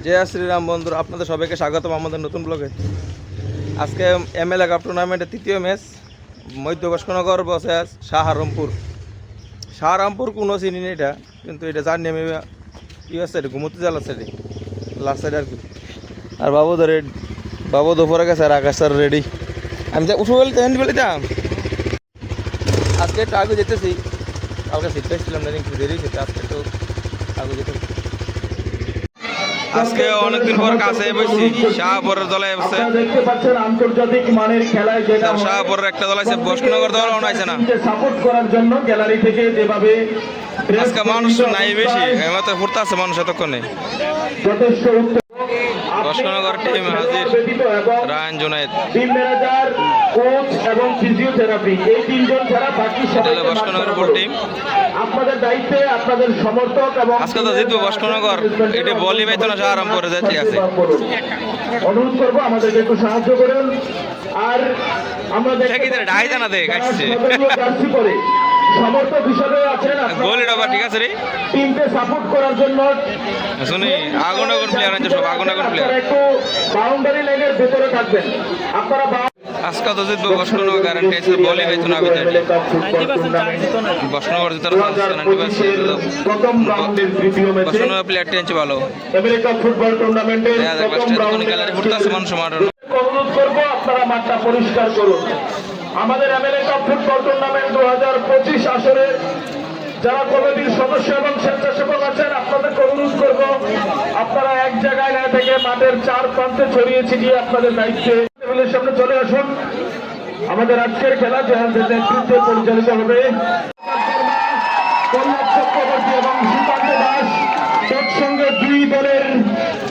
জয় শ্রীরাম বন্ধুরা, আপনাদের সবাইকে স্বাগতম আমাদের নতুন ব্লগে। আজকে এমএলএ কাপ টুর্নামেন্টের তৃতীয় ম্যাচ মধ্য বস্কনগর বসে শাহরামপুর কোনো চিনি নেই এটা, কিন্তু এটা জানি আমি ইউএস সাইডে ঘুমোতে যাওয়ার সাইডে লাস্ট সাইডে আর কি। আর বাবু দুপুরে গেছে আর আকাশ স্যার রেডি। আমি যা উঠে বলতে বলিতাম আজকে একটু আগে যেতেছি, কালকে সিট পাইছিলাম না, একটু দেরি হয়েছে, আজকে একটু আগে যেতেছি। আজকে অনেকদিন পর কাছে বসছি, শাহপুরের দলে বসে দেখতে পাচ্ছেন আন্তর্জাতিক মানের খেলায় যেটা শাহপুরের একটা দল আছে, বস্কনগর দল অনাইছে না। সাপোর্ট করার জন্য গ্যালারি থেকে যেভাবে আজকে মানুষ নাই বেশি, এমতে ফুটতে আছে মানুষ এতক্ষণে। যথেষ্ট বস্কনগর টিম হাজির, Raihan Junaid, team manager, coach এবং ফিজিওথেরাপি, এই তিনজন ছাড়া বাকি সবাই বস্কনগর ফুল টিম। আপনাদের দায়িত্বে আপনাদের সমর্থক এবং আজকে তো জিতবো বস্কনগর, এটা বলি পাইতো না শাহরামপুরে যাচ্ছে আছে। অনুরোধ করবো আমাদেরকে একটু সাহায্য করুন। আর আমরা জার্সি পরে সমর্থক হিসাবে আছেন, ঠিক আছে রে, টিমকে সাপোর্ট করার জন্য শুনি আগুন প্লেয়ার আছে, সব আগুন প্লেয়ার। একটু বাউন্ডারি লাইনের ভেতরে থাকবেন আপনারা। আজকে তো জিতবো বস্কনগর, গ্যারান্টি আছে, বলি পাইতো না ভিতরে বস্কনগর জিতার বস্কনগর প্লেয়ার টেনছে ভালো। আমেরিকা ফুটবল টুর্নামেন্টে গ্যালারি ফুটতে আছে মানুষ মারার। অনুরোধ করবো আপনারা মাঠটা পরিষ্কার করুন। আমাদের আমেরিকা ফুটবল টুর্নামেন্ট 2025 আসরে যারা কমিটির সদস্য এবং স্বেচ্ছাসেবক আছেন, আপনাদেরকে অনুরোধ করব আপনারা এক জায়গায় না থেকে মাঠের চার প্রান্তে ছড়িয়ে ছিটিয়ে আপনাদের দায়িত্বে টেবিলের সামনে চলে আসুন। আমাদের আজকের খেলা যাদের নেতৃত্বে পরিচালিত হবে কল্যাণ চক্রবর্তী এবং সুকান্ত দাস, তৎসঙ্গে দুই দলের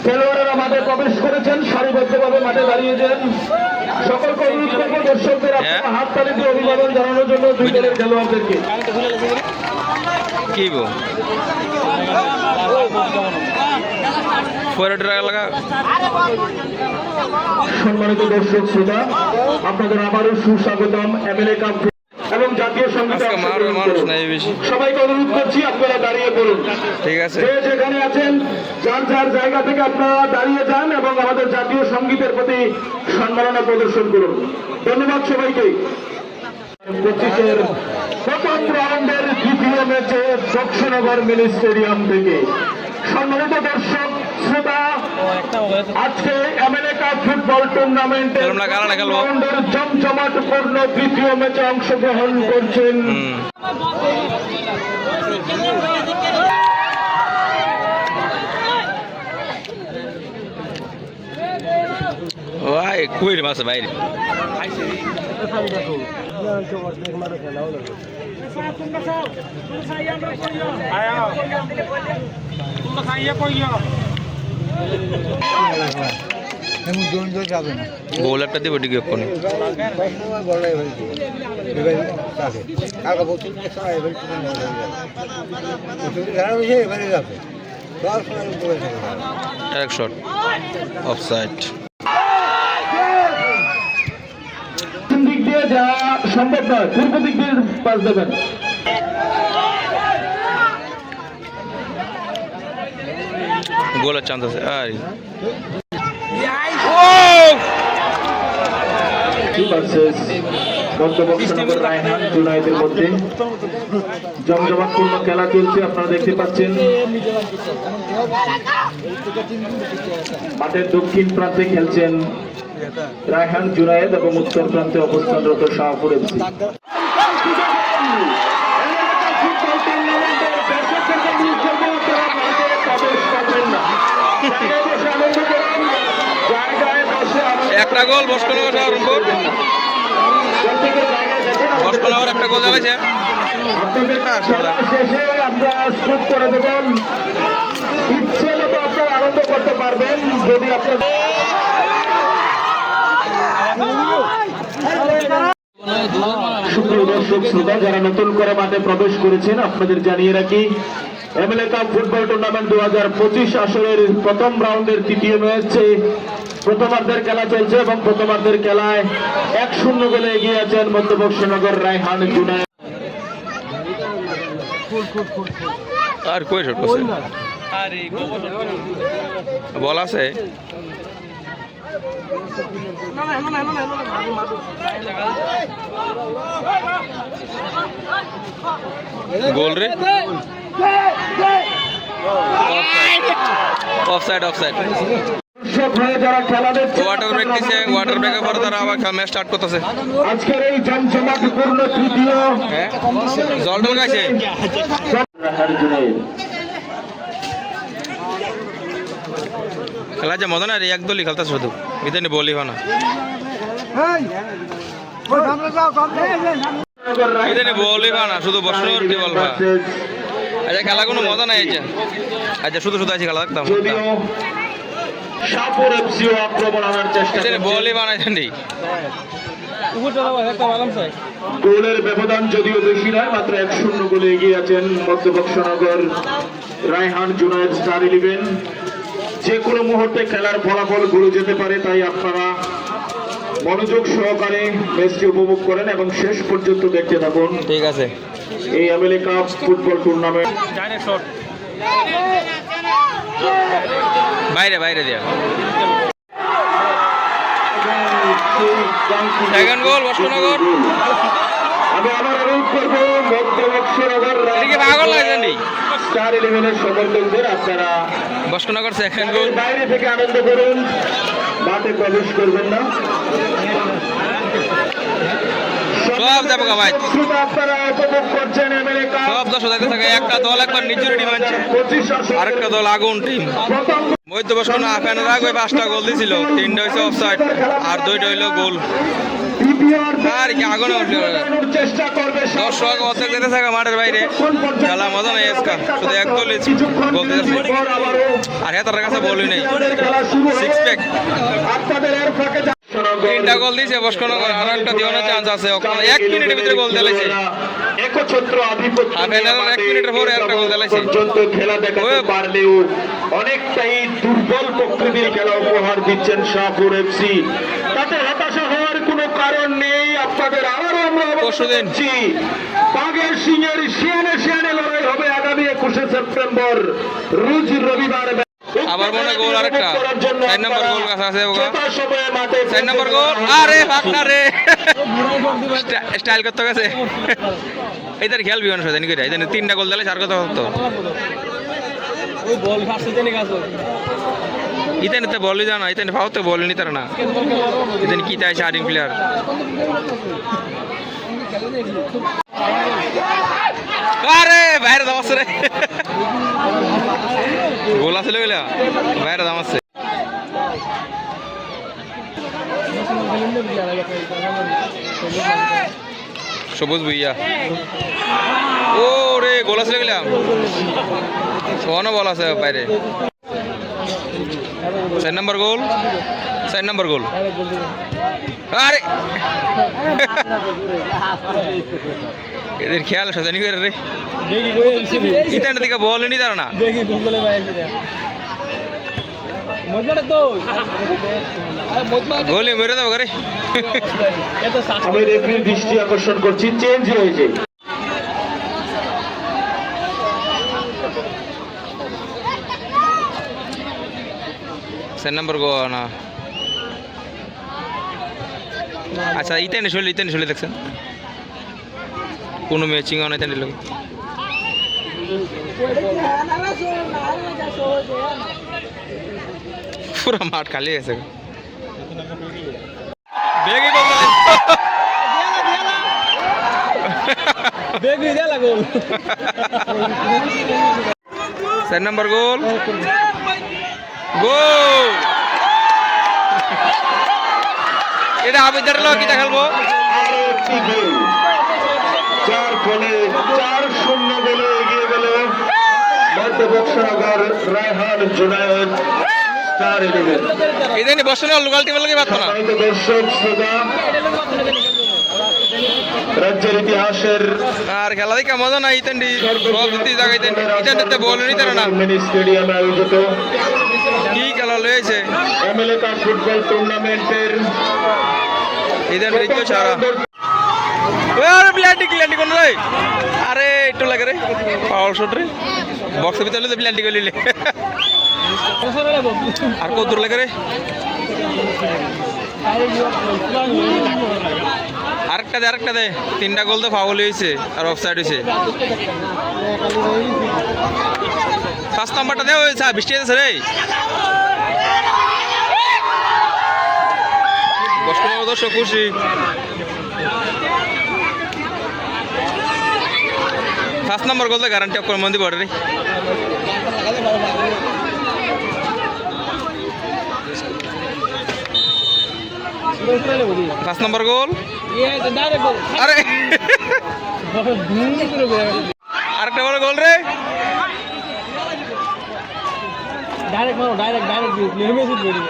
খেলোয়াড়েরা মাঠে প্রবেশ করেছেন, সারিবদ্ধভাবে মাঠে দাঁড়িয়েছেন। সকলকে অনুরোধ করবো দর্শকদের আপনারা হাত তালি দিয়ে অভিবাদন জানানোর জন্য দুই দলের খেলোয়াড়দেরকে। কি গো সম্মানিত দর্শক শ্রোতা, আপনাদের আবারও সুস্বাগতম এমএলএ কাপ এবং জাতীয় সঙ্গীত। সবাইকে অনুরোধ করছি আপনারা দাঁড়িয়ে পড়ুন, ঠিক আছে? যে যেখানে আছেন যার যার জায়গা থেকে আপনারা দাঁড়িয়ে যান এবং আমাদের জাতীয় সঙ্গীতের প্রতি সম্মাননা প্রদর্শন করুন। ধন্যবাদ সবাইকে। 25-এর প্রথম রাউন্ডের দ্বিতীয় ম্যাচে বক্সনগর মিনি স্টেডিয়াম থেকে সম্মানিত দর্শক শ্রোতা, আজকে এমএলএ কাপ ফুটবল টুর্নামেন্টের রাউন্ডের জমজমাটপূর্ণ দ্বিতীয় ম্যাচে অংশগ্রহণ করছেন কুইর মাছ বাইরে গোল একটা দিব ডিগ্রি কোনে এক শট অফসাইড। দিক দিয়ে যাওয়া সম্ভব নয়, পূর্ব দিক দিয়ে পাস দেবেন। গোলের চান্স আছে। আর রায়হান জুনায়েদের মধ্যে জমজমাটপূর্ণ খেলা চলছে, আপনারা দেখতে পাচ্ছেন। মাঠের দক্ষিণ প্রান্তে খেলছেন রায়হান জুনায়েদ এবং উত্তর প্রান্তে অবস্থানরত শাহপুর এফসি। একটা গোল বস্কনগর শাহরামপুর, বস্কনগর একটা গোল জ্বালাইছে। শেষে আমরা স্কোর করে দেবেন, ইচ্ছে মতো আপনারা আনন্দ করতে পারবেন যদি আপনাদের। সুপ্রিয় দর্শক শ্রোতা, যারা নতুন করে মাঠে প্রবেশ করেছেন আপনাদের জানিয়ে রাখি, এমএলএ কাপ ফুটবল টুর্নামেন্ট 2025 আসরের প্রথম রাউন্ডের তৃতীয় ম্যাচে প্রথমার্ধের খেলা চলছে এবং প্রথমার্ধের খেলায় 1-0 গোলে এগিয়ে আছেন মধ্য বক্সনগর রায়হান জুনায়েদ। আর কই শট করছে বল আছে গোল রে অফসাইড অফসাইড দর্শক হয়ে যারা খেলা দেখছে ওয়াটার ব্রেক দিছে ওয়াটার ব্রেকের পর তারা আবার ম্যাচ স্টার্ট করতেছে আজকের এই জমজমাটপূর্ণ তৃতীয় হ্যাঁ জল টল গাইছে খেলা যে মজা না রে একদলই খেলতেছে শুধু ইদানি বলি হয় না ইদানি বলি হয় না শুধু বসনোর কি বলবা আচ্ছা খেলা কোনো মজা নাই আচ্ছা আচ্ছা শুধু শুধু আছে খেলা দেখতাম যদিও শাহপুর এফসিও আক্রমণ আনার চেষ্টা ইদানি করছে। বলি বানাইছেন রে গোলের ব্যবধান যদিও বেশি নয় মাত্র 1-0 গোলে এগিয়ে আছেন মধ্যবক্সনগর রায়হান জুনায়েদ স্টার 11 যে কোনো মুহূর্তে খেলার ফলাফল ঘুরে যেতে পারে তাই আপনারা মনোযোগ সহকারে ম্যাচটি উপভোগ করেন এবং শেষ পর্যন্ত দেখতে থাকুন ঠিক আছে এই এমএলএ কাপ ফুটবল টুর্নামেন্ট বাইরে বাইরে দিয়া সেকেন্ড গোল বসনগর আমি আবার অনুরোধ করবো মধ্যবক্সনগর এদিকে পাগল লাগছেন রে স্টার 11 এর সমর্থকদের আপনারা বসনগর সেকেন্ড গোল বাইরে থেকে আনন্দ করুন মাঠে প্রবেশ করবেন না সব যাবো গা ভাই শুধু আপনারা উপভোগ করছেন এমএলএ কাপ সব দশ যাইতে থাকে একটা দল একবার নিচুরে টিম আনছে 25 আরেকটা দল আগুন টিম প্রথম মধ্য বসন আফেনের আগে 5টা গোল দিছিল 3টা হইছে অফসাইড আর 2টা হইলো গোল দ্বিতীয় অর্ধে আর কি আগুনে উঠলো বাড়ানোর চেষ্টা করবে দর্শক অর্ধেক যেতে থাকে মাঠের বাইরে খেলা মজা নেই আজকা শুধু এক দলই গোল দিতেছে পর আবারও আর হ্যাঁ তার কাছে বলই নেই খেলা শুরু হবে সিক্স প্যাক আপনাদের এর ফাঁকে 3টা গোল দিয়েছে বসকনগর আর একটা দিওয়ানোর চান্স আছে ওখানে 1 মিনিটের ভিতরে গোল দিয়েছে একচ্ছত্র আধিপত্য হাফেনার 1 মিনিটের পরে একটা গোল দিয়েছে পর্যন্ত খেলা দেখাতে পারলেও অনেকটাই দুর্বল প্রকৃতির খেলা উপহার দিচ্ছেন শাহপুর এফসি তাতে হতাশা হওয়ার কোনো কারণ নেই আপনাদের আবারও আমরা পরশুদিন। বলছি বাঘের সিংহের শিয়ানে শিয়ানে লড়াই হবে আগামী 21 সেপ্টেম্বর রোজ রবিবার আবার মনে হয় গোল আরেকটা 4 নম্বর গোল কাছে আছে ওগা সময়ে মাঠে 4 নম্বর গোল আরে ফাঁকা রে স্টাইল করতে গেছে এইটার খেলবি মানুষ জানি কইরা এইখানে 3টা গোল দিলে 4 কথা হতো ওই বল ফাসতে জানি গাছ ইতানে তো বলই জানা ইতানে ফাউতে বল নি তার না ইতানে কি তাই স্টার্টিং প্লেয়ার আরে বাইরে দামাস রে গোল আসলে গেলা বাইরে দামাচ্ছে সবুজ ভুইয়া ও রে গোল আসলে গেলা সোনো বল আছে বাইরে 4 নম্বর গোল 4 নম্বর গোল আরে এদের খেয়াল আছে জানি করে রে দেখি কই এসে ইতানের দিকে বল নি তার না দেখি বলে ভাই এসে মজা তো আরে মজা গোলে মেরে দাও করে এত সাত আমি রেফারির দৃষ্টি আকর্ষণ করছি চেঞ্জ হয়েছে চার নম্বর গো না আচ্ছা ইতানি শৈলী দেখছেন কোনো ম্যাচিং হয় না ইতানি লোক পুরো মাঠ খালি আছে বেগই বল দেখি দে লাগো 4 নম্বর গোল গোল এটা আবিদার লোক কিটা খেলবো আরো একটি গোল যার ফলে 4-0 গোলে এগিয়ে গেল মধ্যবক্সনগর রায়হান জুনায়েদ স্টার 11 ইদানি বসনে লোকাল টিমের লোকই পারতো না সম্মানিত দর্শক শ্রোতা রাজ্যের ইতিহাসের আর খেলা দেখে মজা নাই ইতান্ডি সব দিতে জায়গায় ইতান্ডিতে বল নিতে না মিনি স্টেডিয়ামে আয়োজিত কি খেলা লয়েছে এমএলএ কাপ ফুটবল টুর্নামেন্টের ইদান রেডিও ছাড়া ওরে প্লেয়ারটি কোন রে আরে একটু লাগে রে পাওয়ার শট রে বক্সের ভিতরে তো প্ল্যান্টি করলিলে আর কত দূর লাগে রে আরেকটা দে 3টা গোল তো ফাউল হয়েছে আর অফসাইড হয়েছে 5 নাম্বারটা দেওয়া হয়েছে বৃষ্টি আছে রে দর্শক খুশি ফার্স্ট নাম্বার গোল তো গ্যারান্টি অক্ষর মন্দির পড়ে রে 5 নাম্বার গোল আরে আরেকটা বড় গোল রে ডাইরেক্ট মারো ডাইরেক্ট নেমে শুট করে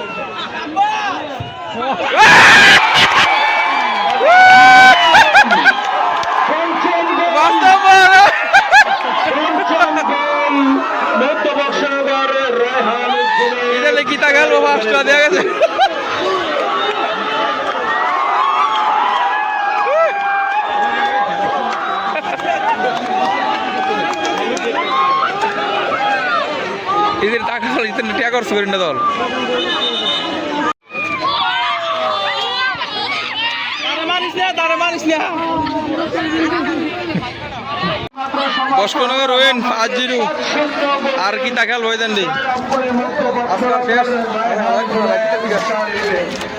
গীতা গেল পাঁচটা দেওয়া গেছে এদের টাকা টিয়া করছে করি না দল বসকনগর রোয়েন 5-0 আর কি তাকাল হয়ে দেন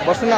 বসুন